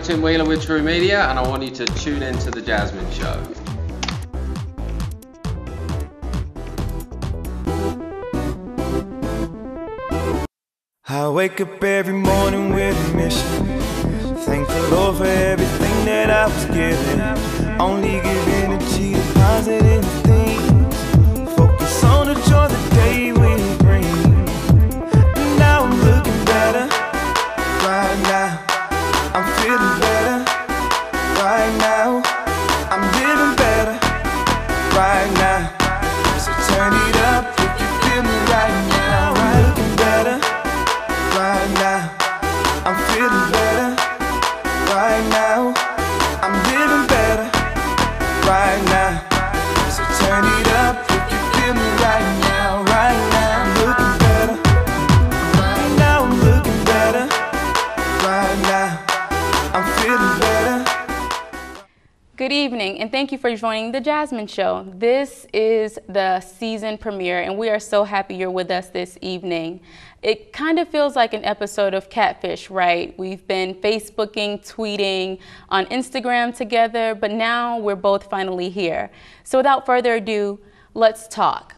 Tim Wheeler with True Media, and I want you to tune in to The Jazmyne Show. I wake up every morning with a mission. Thank the Lord for everything that I was given. Only give energy to positive things. Focus on the joy the day will bring. And now I'm looking better. Right now, I'm feeling better. Right now, I'm living better. Right now, so turn it up if you feel me right now. Right, looking better. Right now, I'm feeling better. Right now, I'm living better. Right now, so turn it up if you feel me right now. Right now, I'm looking better. Right now, I'm looking better. Right now, I'm feeling better. Good evening, and thank you for joining The Jazmyne Show. This is the season premiere, and we are so happy you're with us this evening. It kind of feels like an episode of Catfish, right? We've been Facebooking, tweeting, on Instagram together, but now we're both finally here. So without further ado, let's talk.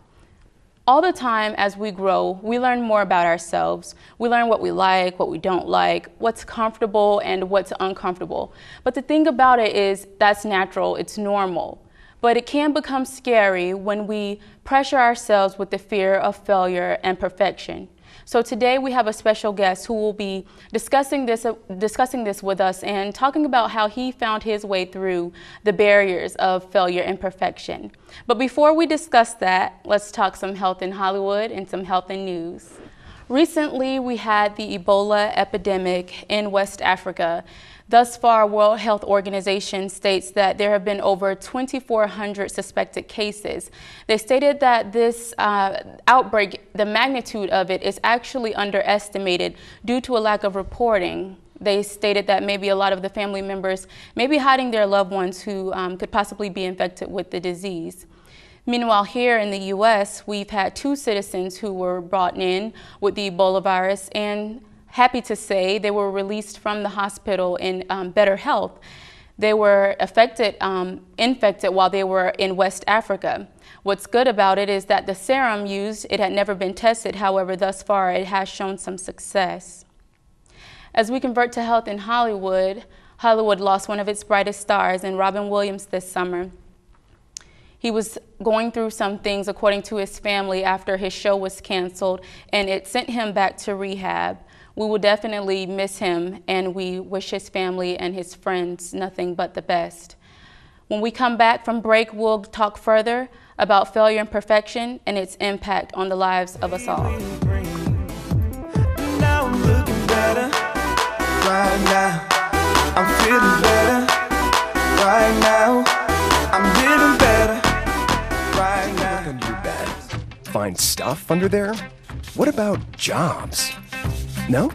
All the time as we grow, we learn more about ourselves. We learn what we like, what we don't like, what's comfortable and what's uncomfortable. But the thing about it is that's natural, it's normal. But it can become scary when we pressure ourselves with the fear of failure and perfection. So today we have a special guest who will be discussing this with us and talking about how he found his way through the barriers of failure and perfection. But before we discuss that, let's talk some health in Hollywood and some health in news. Recently, we had the Ebola epidemic in West Africa. Thus far, World Health Organization states that there have been over 2,400 suspected cases. They stated that this outbreak, the magnitude of it, is actually underestimated due to a lack of reporting. They stated that maybe a lot of the family members may be hiding their loved ones who could possibly be infected with the disease. Meanwhile, here in the U.S., we've had 2 citizens who were brought in with the Ebola virus, and happy to say they were released from the hospital in better health. They were infected while they were in West Africa. What's good about it is that the serum used, it had never been tested. However, thus far, it has shown some success. As we convert to health in Hollywood, Hollywood lost one of its brightest stars in Robin Williams this summer. He was going through some things, according to his family, after his show was canceled, and it sent him back to rehab. We will definitely miss him, and we wish his family and his friends nothing but the best. When we come back from break, we'll talk further about failure and perfection and its impact on the lives of us all. Now I'm looking better. Right now, I'm feeling better. Right now, I'm living better. Right now. Look under your bed. Find stuff under there? What about jobs? No?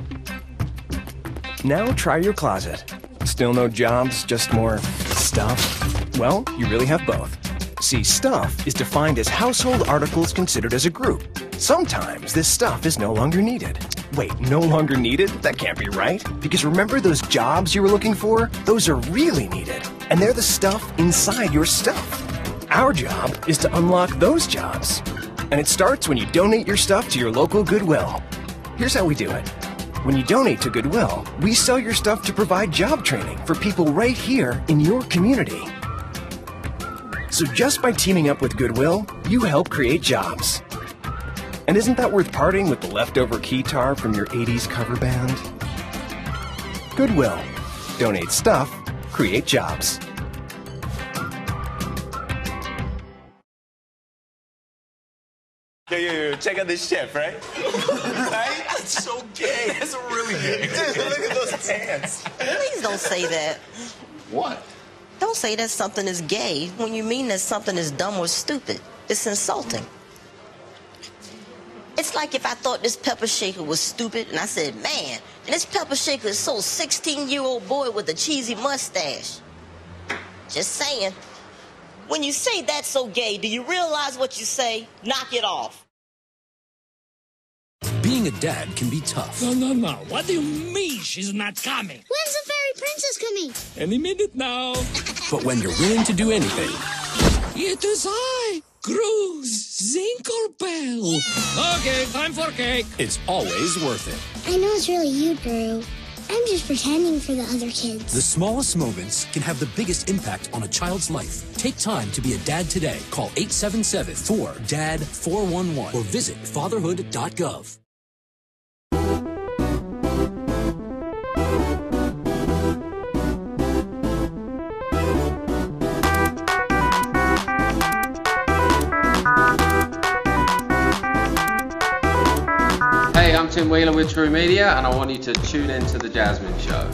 Now try your closet. Still no jobs, just more stuff? Well, you really have both. See, stuff is defined as household articles considered as a group. Sometimes this stuff is no longer needed. Wait, no longer needed? That can't be right. Because remember those jobs you were looking for? Those are really needed. And they're the stuff inside your stuff. Our job is to unlock those jobs. And it starts when you donate your stuff to your local Goodwill. Here's how we do it. When you donate to Goodwill, we sell your stuff to provide job training for people right here in your community. So just by teaming up with Goodwill, you help create jobs. And isn't that worth parting with the leftover keytar from your 80s cover band? Goodwill. Donate stuff, create jobs. Yo, check out this chef, right? Right? That's so gay. That's really gay. Dude, look at those pants. Please don't say that. What? Don't say that something is gay when you mean that something is dumb or stupid. It's insulting. It's like if I thought this pepper shaker was stupid and I said, man, and this pepper shaker is so 16-year-old boy with a cheesy mustache. Just saying. When you say that's so gay, do you realize what you say? Knock it off. Being a dad can be tough. No. What do you mean she's not coming? When's the fairy princess coming. Any minute now. But when you're willing to do anything, It is I, Grooves Zinklebell. Okay, time for cake. it's always worth it. I know it's really you, Gru. I'm just pretending for the other kids. The smallest moments can have the biggest impact on a child's life. Take time to be a dad today. Call 877-4DAD-411 or visit fatherhood.gov. Hey, I'm Tim Wheeler with True Media, and I want you to tune in to The Jazmyne Show.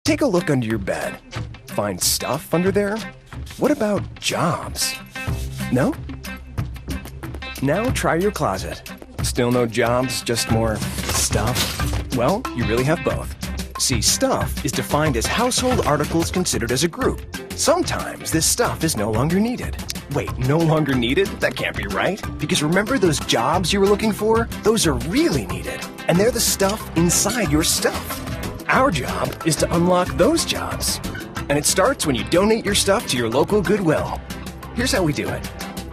Take a look under your bed. Find stuff under there? What about jobs? No? Now try your closet. Still no jobs, just more stuff? Well, you really have both. See, stuff is defined as household articles considered as a group. Sometimes this stuff is no longer needed. Wait, no longer needed? That can't be right. Because remember those jobs you were looking for? Those are really needed. And they're the stuff inside your stuff. Our job is to unlock those jobs. And it starts when you donate your stuff to your local Goodwill. Here's how we do it.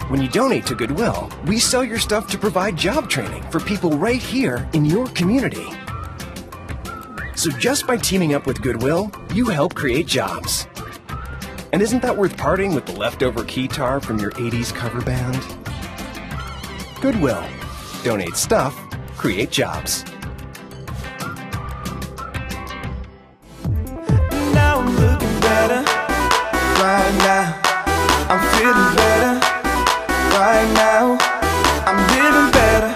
When you donate to Goodwill, we sell your stuff to provide job training for people right here in your community. So just by teaming up with Goodwill, you help create jobs. And isn't that worth parting with the leftover keytar from your 80s cover band? Goodwill. Donate stuff, create jobs. Now I'm looking better. Right now, I'm feeling better. Right now, I'm living better.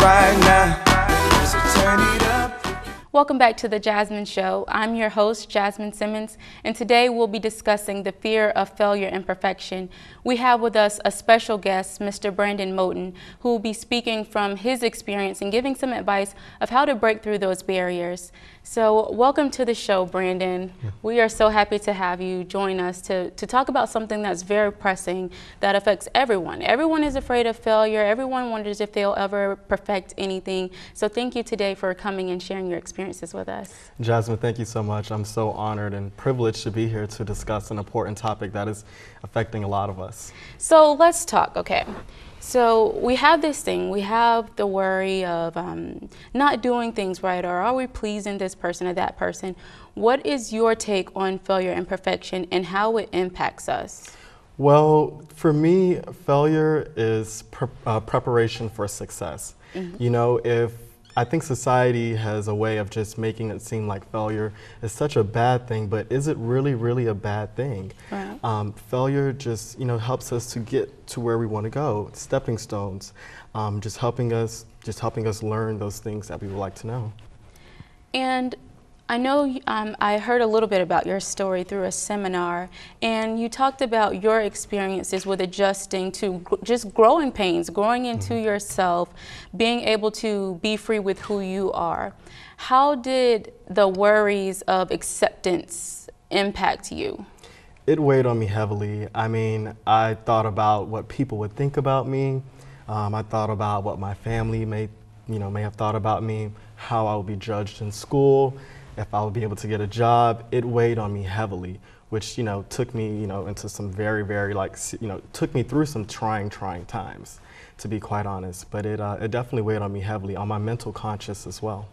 Right now, so turn it up. Welcome back to The Jazmyne Show. I'm your host, Jazmyne Simmons, and today we'll be discussing the fear of failure and perfection. We have with us a special guest, Mr. Brandon Moten, who will be speaking from his experience and giving some advice of how to break through those barriers. So welcome to the show, Brandon. We are so happy to have you join us to talk about something that's very pressing that affects everyone. Everyone is afraid of failure. Everyone wonders if they'll ever perfect anything. So thank you today for coming and sharing your experiences with us. Jazmyne, thank you so much. I'm so honored and privileged to be here to discuss an important topic that is affecting a lot of us. So let's talk, okay. So we have this thing, we have the worry of not doing things right, or are we pleasing this person or that person? What is your take on failure and perfection and how it impacts us? Well, for me, failure is preparation for success. You know, I think society has a way of just making it seem like failure is such a bad thing, but is it really, really a bad thing? Right. Failure just, helps us to get to where we want to go. Stepping stones, just helping us learn those things that we would like to know. And I know I heard a little bit about your story through a seminar, and you talked about your experiences with adjusting to just growing pains, growing into yourself, being able to be free with who you are. How did the worries of acceptance impact you? It weighed on me heavily. I mean, I thought about what people would think about me. I thought about what my family may have thought about me, how I would be judged in school, if I would be able to get a job. It weighed on me heavily, which, took me, into some very, very, took me through some trying times, to be quite honest. But it definitely weighed on me heavily, on my mental conscience as well.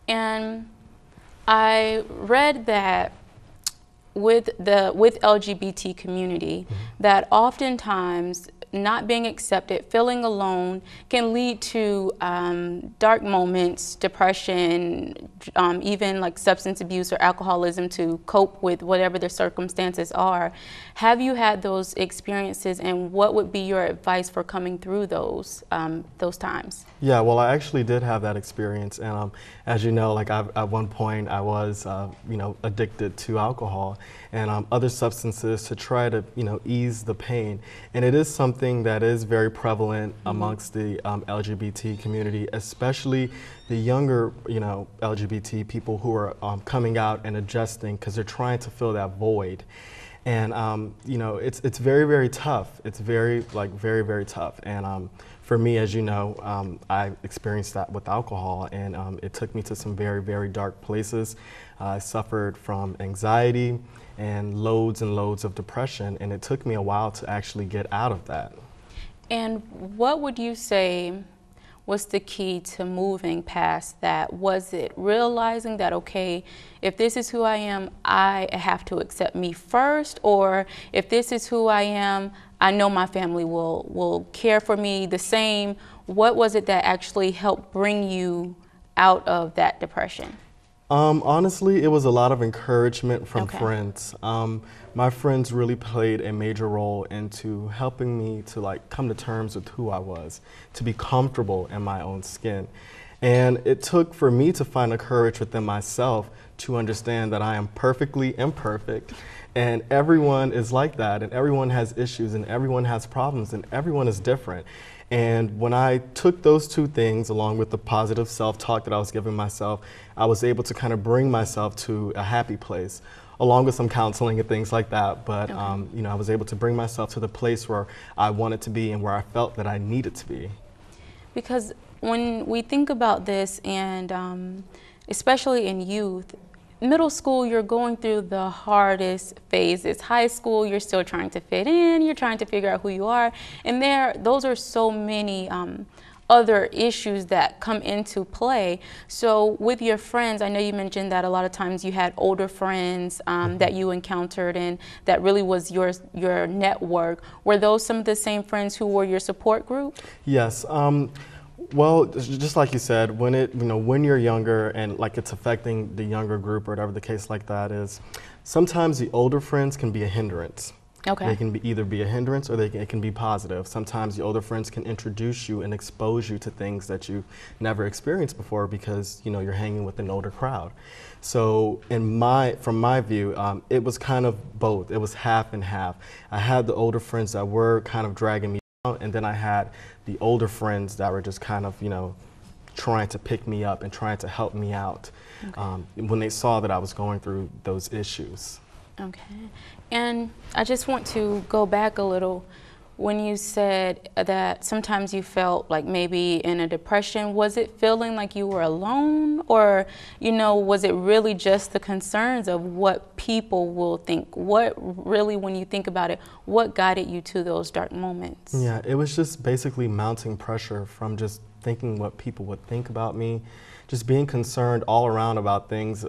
And I read that with LGBT community, that oftentimes not being accepted, feeling alone, can lead to dark moments, depression, even like substance abuse or alcoholism to cope with whatever the circumstances are. Have you had those experiences, and what would be your advice for coming through those times? Yeah, well, I actually did have that experience, and as you know, like at one point I was, addicted to alcohol and other substances to try to, ease the pain. And it is something that is very prevalent amongst the LGBT community, especially the younger, LGBT people who are coming out and adjusting because they're trying to fill that void. And you know, it's very, very tough. It's very, very tough. And for me, as you know, I experienced that with alcohol, and it took me to some very, very dark places. I suffered from anxiety and loads of depression, and it took me a while to actually get out of that. And what would you say was the key to moving past that? Was it realizing that, okay, if this is who I am, I have to accept me first, or if this is who I am, I know my family will care for me the same? What was it that actually helped bring you out of that depression? Honestly, it was a lot of encouragement from friends. My friends really played a major role into helping me to like come to terms with who I was, to be comfortable in my own skin. And it took for me to find a courage within myself to understand that I am perfectly imperfect, and everyone is like that, and everyone has issues, and everyone has problems, and everyone is different. And when I took those two things along with the positive self-talk that I was giving myself, I was able to kind of bring myself to a happy place, along with some counseling and things like that. But you know, I was able to bring myself to the place where I wanted to be and where I felt that I needed to be. Because when we think about this, and especially in youth, middle school, you're going through the hardest phases. High school, you're still trying to fit in, you're trying to figure out who you are. And those are so many other issues that come into play. So with your friends, I know you mentioned that a lot of times you had older friends that you encountered, and that really was your network. Were those some of the same friends who were your support group? Yes. Well, just like you said, when you're younger and like it's affecting the younger group or whatever the case like that is, sometimes the older friends can be a hindrance. Okay. They can either be a hindrance or it can be positive. Sometimes the older friends can introduce you and expose you to things that you never experienced before because you're hanging with an older crowd. So from my view, it was kind of both. It was half and half. I had the older friends that were kind of dragging me down, and then I had the older friends that were just kind of, trying to pick me up and trying to help me out when they saw that I was going through those issues. Okay. And I just want to go back a little. When you said that sometimes you felt like maybe in a depression, was it feeling like you were alone, or, was it really just the concerns of what people will think? What really, when you think about it, what guided you to those dark moments? Yeah, it was just basically mounting pressure from just thinking what people would think about me, just being concerned all around about things,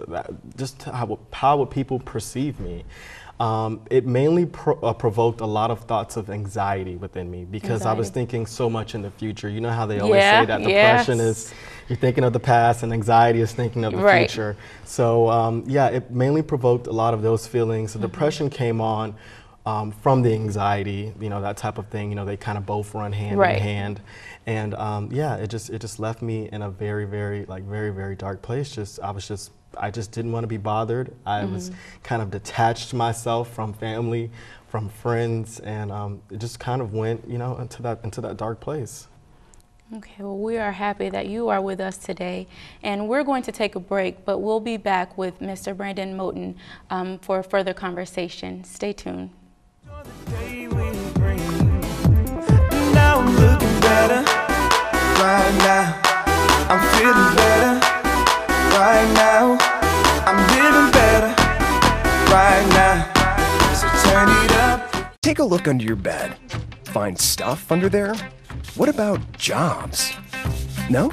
just how would people perceive me. It mainly provoked a lot of thoughts of anxiety within me because I was thinking so much in the future. You know how they always say that depression is, you're thinking of the past, and anxiety is thinking of the future. So yeah, it mainly provoked a lot of those feelings. The depression came on from the anxiety, that type of thing. They kind of both run hand in hand. And yeah, it just left me in a very, very dark place. I just didn't want to be bothered. I was kind of detached myself from family, from friends, and it just kind of went, into that dark place. Okay, well, we are happy that you are with us today, and we're going to take a break, but we'll be back with Mr. Brandon Moten for a further conversation. Stay tuned. Now I'm looking better. Right now, I'm feeling better. Right now, I'm living better. Right now, so turn it up. Take a look under your bed. Find stuff under there? What about jobs? No?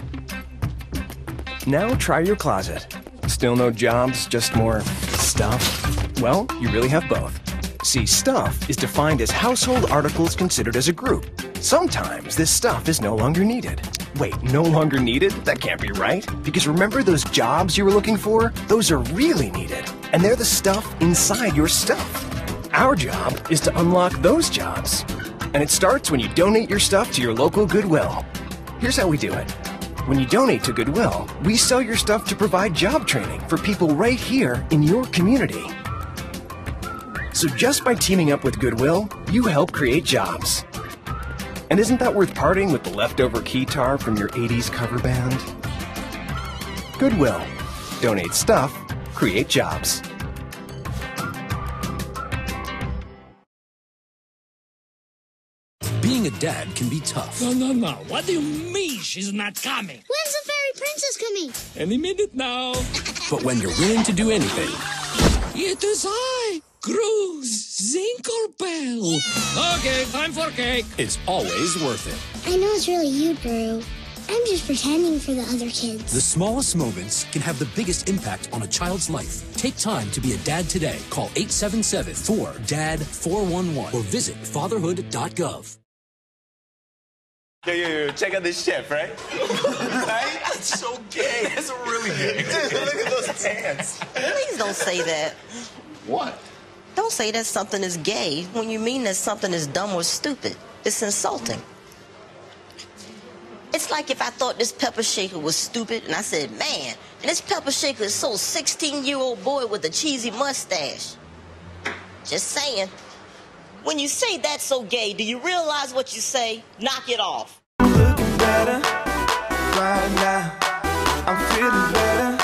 Now try your closet. Still no jobs, just more stuff? Well, you really have both. See, stuff is defined as household articles considered as a group. Sometimes this stuff is no longer needed. Wait, no longer needed? That can't be right. Because remember those jobs you were looking for? Those are really needed. And they're the stuff inside your stuff. Our job is to unlock those jobs. And it starts when you donate your stuff to your local Goodwill. Here's how we do it. When you donate to Goodwill, we sell your stuff to provide job training for people right here in your community. So just by teaming up with Goodwill, you help create jobs. And isn't that worth parting with the leftover keytar from your 80s cover band? Goodwill. Donate stuff, create jobs. being a dad can be tough. No. What do you mean she's not coming? When's the fairy princess coming? Any minute now. But when you're willing to do anything, It is I, Grooves Zinkelbell. Okay, time for cake. it's always worth it. I know it's really you, Drew. I'm just pretending for the other kids. The smallest moments can have the biggest impact on a child's life. Take time to be a dad today. Call 877-4DAD-411 or visit fatherhood.gov. Yo, check out this chef, right? Right? That's so gay. That's really gay. Dude, look at those pants. Please don't say that. What? Don't say that something is gay when you mean that something is dumb or stupid. It's insulting. It's like if I thought this pepper shaker was stupid and I said, man, and this pepper shaker is so 16-year-old boy with a cheesy mustache. Just saying. When you say that's so gay, do you realize what you say? Knock it off. Looking better right now. I'm feeling better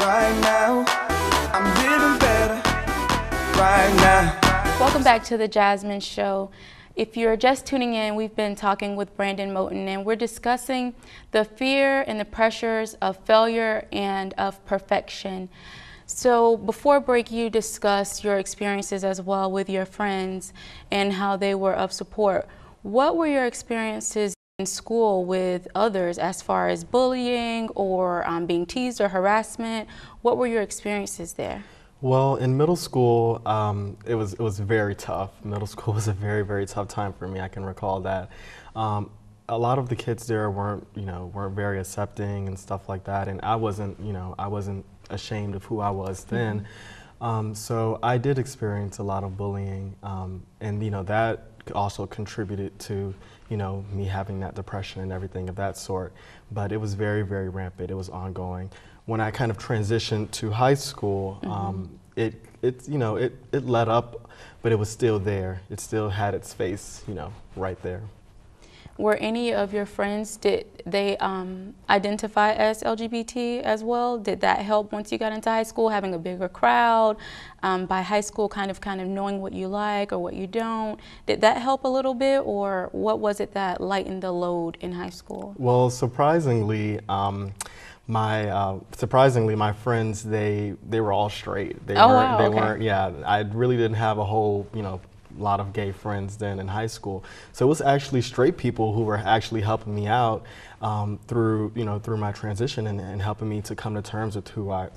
right now. I'm living better right now. Welcome back to the Jazmyne Show. If you're just tuning in, we've been talking with Brandon Moten, and we're discussing the fear and the pressures of failure and of perfection. So before break, you discussed your experiences as well with your friends and how they were of support. What were your experiences in school with others as far as bullying or being teased or harassment? What were your experiences there? Well, in middle school, it was very tough. Middle school was a very, very tough time for me. I can recall that. A lot of the kids there weren't very accepting and stuff like that, and I wasn't ashamed of who I was then. So I did experience a lot of bullying, and that also contributed to me having that depression and everything of that sort. But it was very, very rampant. It was ongoing. When I kind of transitioned to high school, it let up, but it was still there. It still had its face, right there. Were any of your friends, did they identify as LGBT as well? Did that help once you got into high school, having a bigger crowd? By high school, kind of knowing what you like or what you don't? Did that help a little bit, or what was it that lightened the load in high school? Well, surprisingly, my friends, they were all straight. They weren't. Yeah, I really didn't have a whole, lot of gay friends then in high school. So it was actually straight people who were actually helping me out through my transition and helping me to come to terms with who I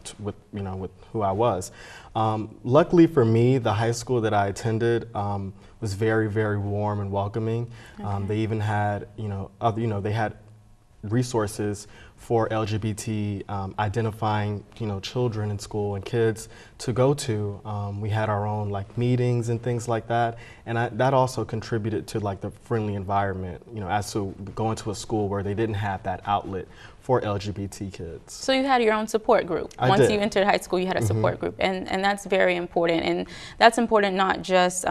was. Luckily for me, the high school that I attended was very, very warm and welcoming. Okay. They even had, they had resources for LGBT identifying, children in school and kids to go to. We had our own meetings and things like that, and that also contributed to the friendly environment, as to going to a school where they didn't have that outlet for LGBT kids. So you had your own support group. Once you entered high school, you had a support group, and that's very important. And that's important not just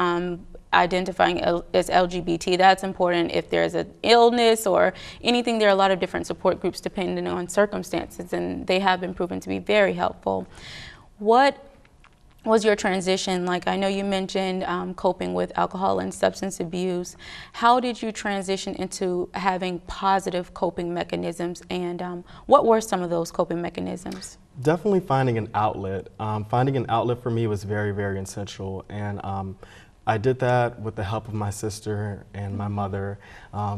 identifying as LGBT. That's important if there's an illness or anything. There are a lot of different support groups depending on circumstances, and they have been proven to be very helpful. What was your transition like? I know you mentioned coping with alcohol and substance abuse. How did you transition into having positive coping mechanisms, and what were some of those coping mechanisms? Definitely finding an outlet. Finding an outlet for me was very, very essential, and I did that with the help of my sister and my mother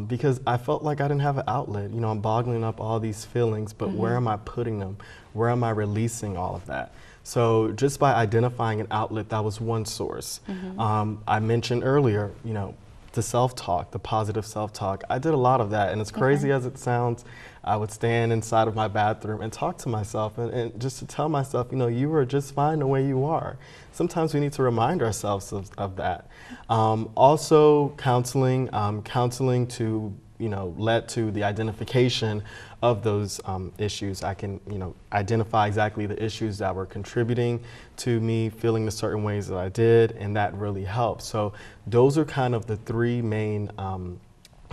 because I felt like I didn't have an outlet. I'm bottling up all these feelings, but where am I putting them? Where am I releasing all of that? So just by identifying an outlet, that was one source. I mentioned earlier, the self-talk, the positive self-talk. I did a lot of that, and as crazy as it sounds, I would stand inside of my bathroom and talk to myself and just to tell myself, you are just fine the way you are. Sometimes we need to remind ourselves of that. Also counseling, to led to the identification of those issues. I can identify exactly the issues that were contributing to me feeling the certain ways that I did, and that really helped. So those are kind of the three main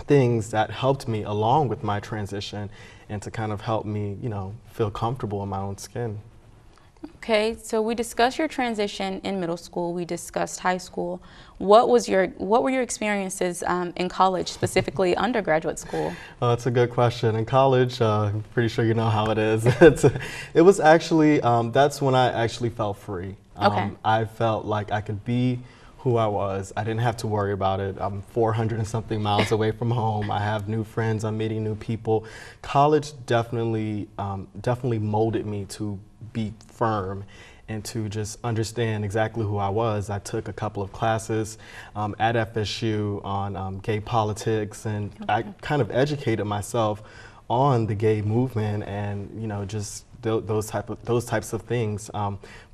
things that helped me along with my transition and to kind of help me feel comfortable in my own skin. Okay, so we discussed your transition in middle school. We discussed high school. What were your experiences in college, specifically undergraduate school? That's a good question. In college, I'm pretty sure you know how it is. It was actually, that's when I actually felt free. Okay. I felt like I could be who I was. I didn't have to worry about it. I'm 400 and something miles away from home. I have new friends. I'm meeting new people. College definitely molded me to be firm and to just understand exactly who I was. I took a couple of classes at FSU on gay politics, and I kind of educated myself on the gay movement and, you know, just those types of things.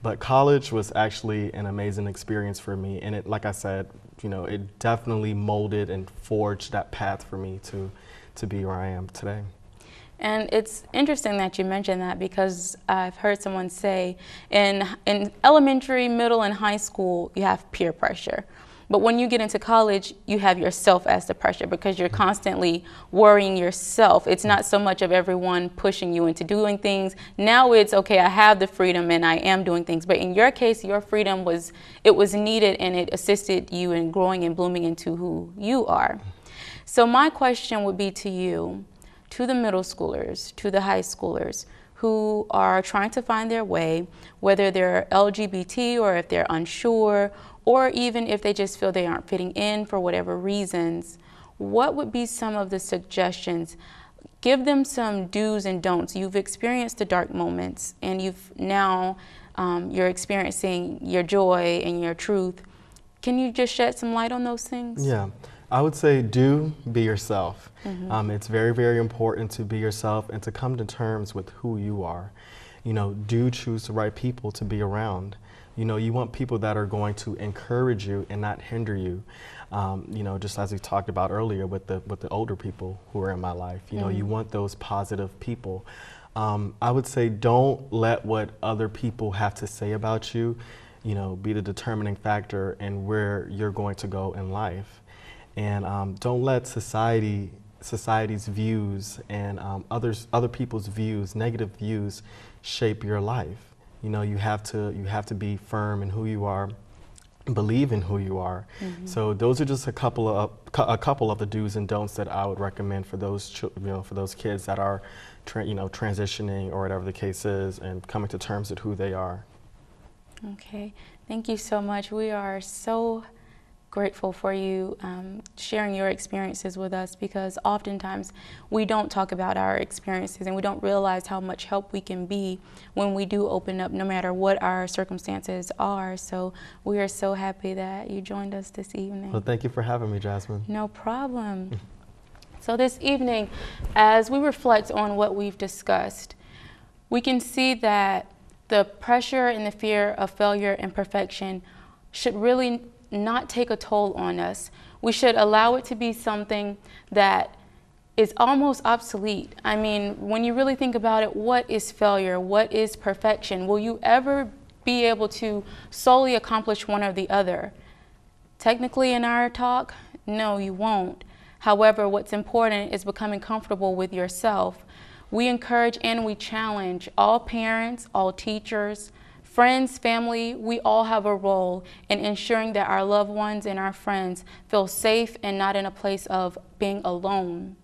But college was actually an amazing experience for me, and it, like I said, you know, it definitely molded and forged that path for me to be where I am today. And it's interesting that you mentioned that, because I've heard someone say in elementary, middle, and high school, you have peer pressure. But when you get into college, you have yourself as the pressure, because you're constantly worrying yourself. It's not so much of everyone pushing you into doing things. Now it's, okay, I have the freedom and I am doing things. But in your case, your freedom was needed, and it assisted you in growing and blooming into who you are. So my question would be to you, to the middle schoolers, to the high schoolers who are trying to find their way, whether they're LGBT or if they're unsure, or even if they just feel they aren't fitting in for whatever reasons, what would be some of the suggestions? Give them some do's and don'ts. You've experienced the dark moments, and you're experiencing your joy and your truth. Can you just shed some light on those things? Yeah. I would say do be yourself. It's very, very important to be yourself and to come to terms with who you are. You know, do choose the right people to be around. You know, you want people that are going to encourage you and not hinder you. You know, just as we talked about earlier with the older people who are in my life, you know, you want those positive people. I would say don't let what other people have to say about you, you know, be the determining factor in where you're going to go in life. And don't let society's views and other people's views, negative views, shape your life. You know, you have to be firm in who you are, believe in who you are. So those are just a couple of the do's and don'ts that I would recommend for those for those kids that are transitioning or whatever the case is, and coming to terms with who they are. Okay, thank you so much. We are so grateful for you sharing your experiences with us, because oftentimes we don't talk about our experiences and we don't realize how much help we can be when we do open up, no matter what our circumstances are. So we are so happy that you joined us this evening. Well, thank you for having me, Jazmyne. No problem. So this evening, as we reflect on what we've discussed, we can see that the pressure and the fear of failure and perfection should really not take a toll on us. We should allow it to be something that is almost obsolete. I mean, when you really think about it, what is failure? What is perfection? Will you ever be able to solely accomplish one or the other? Technically, in our talk, no, you won't. However, what's important is becoming comfortable with yourself. We encourage and we challenge all parents, all teachers, friends, family. We all have a role in ensuring that our loved ones and our friends feel safe and not in a place of being alone.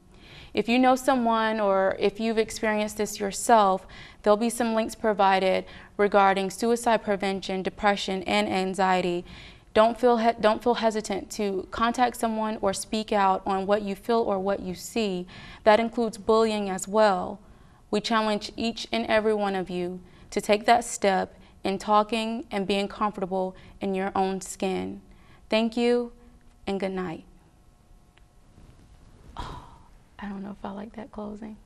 If you know someone, or if you've experienced this yourself, there'll be some links provided regarding suicide prevention, depression, and anxiety. Don't feel hesitant to contact someone or speak out on what you feel or what you see. That includes bullying as well. We challenge each and every one of you to take that step in talking and being comfortable in your own skin. Thank you, and good night. Oh, I don't know if I like that closing.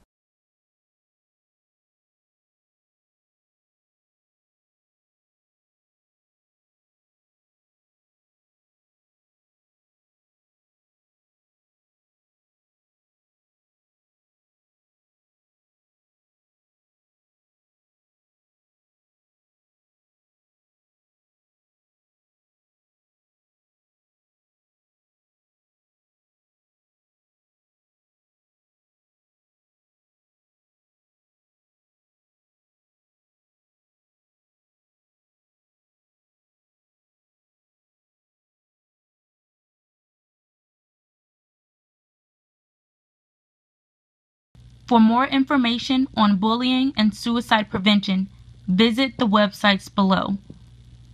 For more information on bullying and suicide prevention, visit the websites below.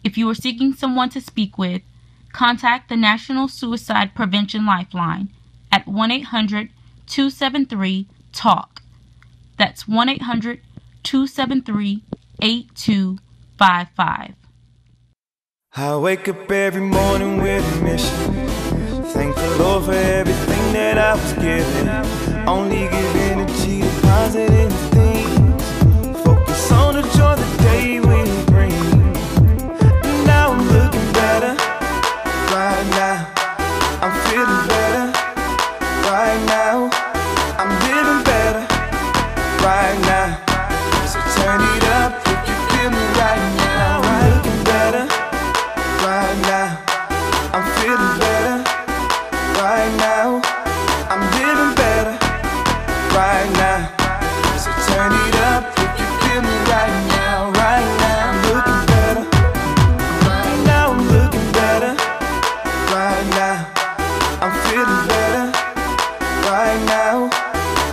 If you are seeking someone to speak with, contact the National Suicide Prevention Lifeline at 1-800-273-TALK. That's 1-800-273-8255. I wake up every morning with a mission. Thank the Lord for everything that I was given. Only give energy to positive things. Focus on the joy the day will bring. And now I'm looking better. Right now, I'm feeling better. Right now, I'm living better. Right now, so turn it up if you feel me right now. I'm looking better. Right now, I'm feeling better. Right now, I'm living better. Right now, so turn it up if you feel me right now. Right now, I'm looking better. Right now, I'm looking better. Right now, I'm feeling better. Right now,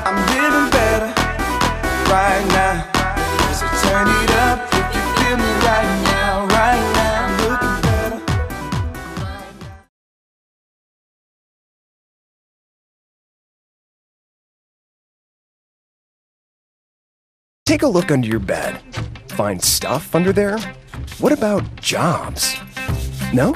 I'm living better. Right now, so turn it up if you feel me right now. Right now, I'm looking better. Take a look under your bed. Find stuff under there? What about jobs? No?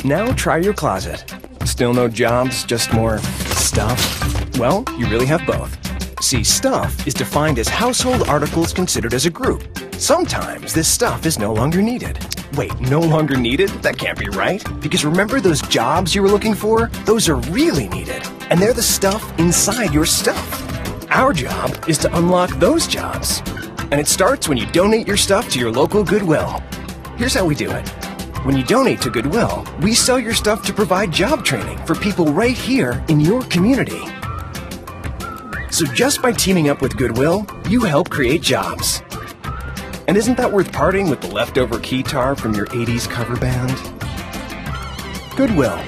Now try your closet. Still no jobs, just more stuff? Well, you really have both. See, stuff is defined as household articles considered as a group. Sometimes this stuff is no longer needed. Wait, no longer needed? That can't be right. Because remember those jobs you were looking for? Those are really needed. And they're the stuff inside your stuff. Our job is to unlock those jobs. And it starts when you donate your stuff to your local Goodwill. Here's how we do it. When you donate to Goodwill, we sell your stuff to provide job training for people right here in your community. So just by teaming up with Goodwill, you help create jobs. And isn't that worth parting with the leftover keytar from your 80s cover band? Goodwill.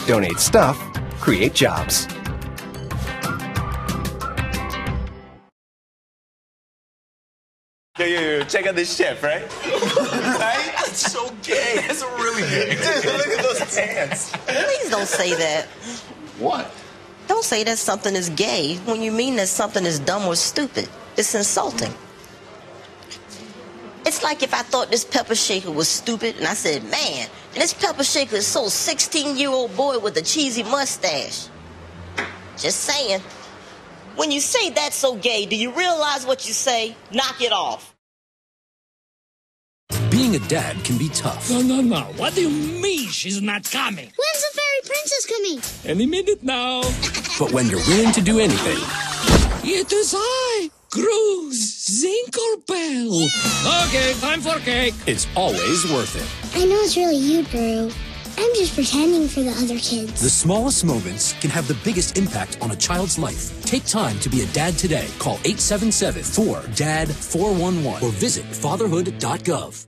Donate stuff, create jobs. Yo, check out this chef, right? Right? That's so gay. That's really gay. Look at those pants. Please don't say that. What? Don't say that something is gay when you mean that something is dumb or stupid. It's insulting. It's like if I thought this pepper shaker was stupid and I said, man, and this pepper shaker is so 16-year-old boy with a cheesy mustache. Just saying. When you say that's so gay, do you realize what you say? Knock it off. Being a dad can be tough. No. What do you mean she's not coming? When's the fairy princess coming? Any minute now. But when you're willing to do anything, It is I, Cruz Zinkelbell. Okay, time for cake. it's always worth it. I know it's really you, Drew. I'm just pretending for the other kids. The smallest moments can have the biggest impact on a child's life. Take time to be a dad today. Call 877-4DAD-411 or visit fatherhood.gov.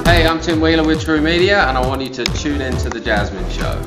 Hey, I'm Tim Wheeler with True Media, and I want you to tune in to The Jazmyne Show.